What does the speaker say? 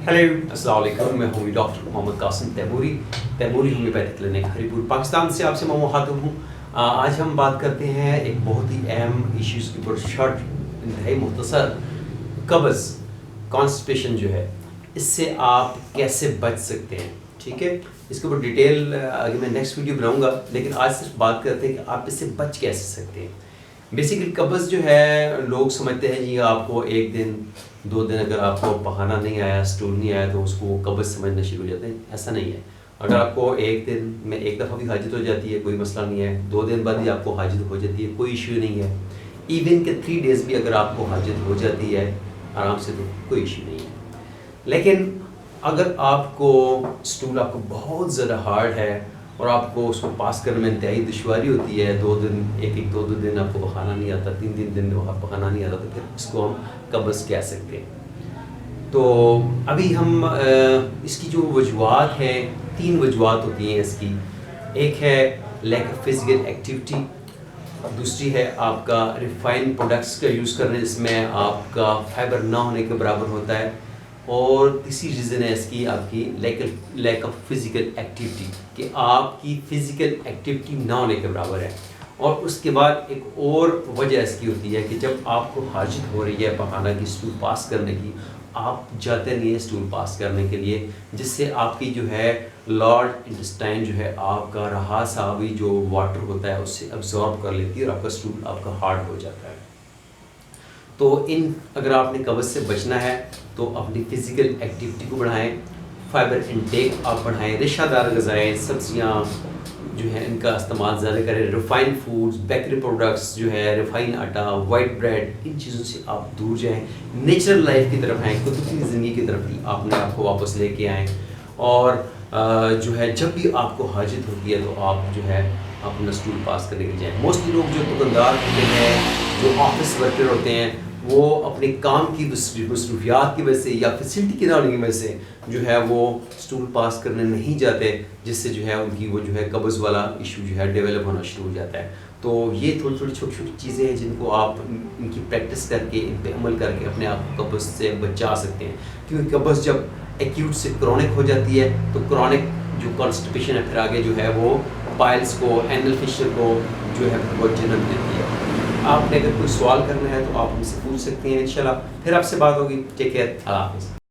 Hello السلام علیکم، میں ہوں ڈاکٹر محمد قاسم تیموری ہومیوپیتھک کلینک ہری پور پاکستان سے آپ سے میں مخاطب ہوں۔ آج ہم بات کرتے ہیں ایک بہت ہی اہم ایشوز کے اوپر، شارٹ انتہائی مختصر، قبض، کانسٹیپیشن جو ہے، اس سے آپ کیسے بچ سکتے ہیں۔ ٹھیک ہے، اس کے اوپر ڈیٹیل آگے میں نیکسٹ ویڈیو بناؤں گا، لیکن آج صرف بات کرتے ہیں کہ آپ اس سے بچ کیسے سکتے ہیں۔ بیسیکلی قبض جو ہے، لوگ سمجھتے ہیں جی آپ کو ایک دن 2 دن اگر آپ کو پخانہ نہیں آیا، اسٹول نہیں آیا تو اس کو قبض سمجھنا شروع ہو جاتے ہیں۔ ایسا نہیں ہے، اگر آپ کو ایک دن میں ایک دفعہ بھی حاجت ہو جاتی ہے کوئی مسئلہ نہیں ہے، 2 دن بعد بھی آپ کو حاجت ہو جاتی ہے کوئی ایشو نہیں ہے، ایون کہ 3 ڈیز بھی اگر آپ کو حاجت ہو جاتی ہے آرام سے تو کوئی ایشو نہیں ہے۔ لیکن اگر آپ کو اسٹول آپ کو بہت زیادہ ہارڈ ہے اور آپ کو اس کو پاس کرنے میں انتہائی دشواری ہوتی ہے، 2 دن دو دن آپ کو پخانا نہیں آتا، 3 دن پخانا نہیں آتا، تو پھر اس کو ہم قبض کہہ سکتے ہیں۔ تو ابھی ہم اس کی جو وجوہات ہیں، 3 وجوہات ہوتی ہیں اس کی۔ ایک ہے لیک آف فزیکل ایکٹیویٹی، دوسری ہے آپ کا ریفائن پروڈکٹس کا یوز کرنے جس میں آپ کا فائبر نہ ہونے کے برابر ہوتا ہے، اور تیسری ریزن ہے اس کی آپ کی لیک آف فزیکل ایکٹیویٹی، کہ آپ کی فزیکل ایکٹیویٹی نہ ہونے کے برابر ہے۔ اور اس کے بعد ایک اور وجہ اس کی ہوتی ہے کہ جب آپ کو حاجت ہو رہی ہے پخانہ کی اسٹول پاس کرنے کی، آپ جاتے نہیں ہیں اسٹول پاس کرنے کے لیے، جس سے آپ کی جو ہے لارج انٹسٹائن جو ہے آپ کا رہا ساوی جو واٹر ہوتا ہے اس سے ابزارب کر لیتی ہے اور آپ کا اسٹول آپ کا ہارڈ ہو جاتا ہے۔ تو اگر آپ نے قبض سے بچنا ہے تو اپنی فزیکل ایکٹیویٹی کو بڑھائیں، فائبر انٹیک آپ بڑھائیں، ریشہ دار غذائیں، سبزیاں جو ہے ان کا استعمال زیادہ کریں، ریفائن فوڈز، بیکری پروڈکٹس جو ہے، ریفائن آٹا، وائٹ بریڈ، ان چیزوں سے آپ دور جائیں، نیچرل لائف کی طرف آئیں، قدرتی زندگی کی طرف آپ کو واپس لے کے آئیں۔ اور جو ہے جب بھی آپ کو حاجت ہوتی ہے تو آپ جو ہے اپنا اسٹول پاس کرنے کے لیے جائیں۔ موسٹلی لوگ جو دکاندار ہوتے ہیں، جو آفس ورکر ہوتے ہیں، وہ اپنے کام کی مصروفیات کی وجہ سے یا فیسلٹی کے نہ ہونے کی وجہ سے جو ہے وہ اسٹول پاس کرنے نہیں جاتے، جس سے جو ہے ان کی وہ جو ہے قبض والا ایشو جو ہے ڈیولپ ہونا شروع ہو جاتا ہے۔ تو یہ تھوڑی چھوٹی چیزیں ہیں جن کو آپ ان کی پریکٹس کر کے، ان پہ عمل کر کے اپنے آپ کو قبض سے بچا سکتے ہیں۔ کیونکہ قبض جب ایکیوٹ سے کرونک ہو جاتی ہے تو کرونک جو کانسٹیپیشن ہے پھر آگے جو ہے وہ پائلس کو، اینل فشر کو جو ہے وہ جنم دیتی ہے۔ آپ نے اگر کوئی سوال کرنا ہے تو آپ ہم سے پوچھ سکتے ہیں، انشاءاللہ پھر آپ سے بات ہوگی۔ ٹیک کیئر، اللہ حافظ۔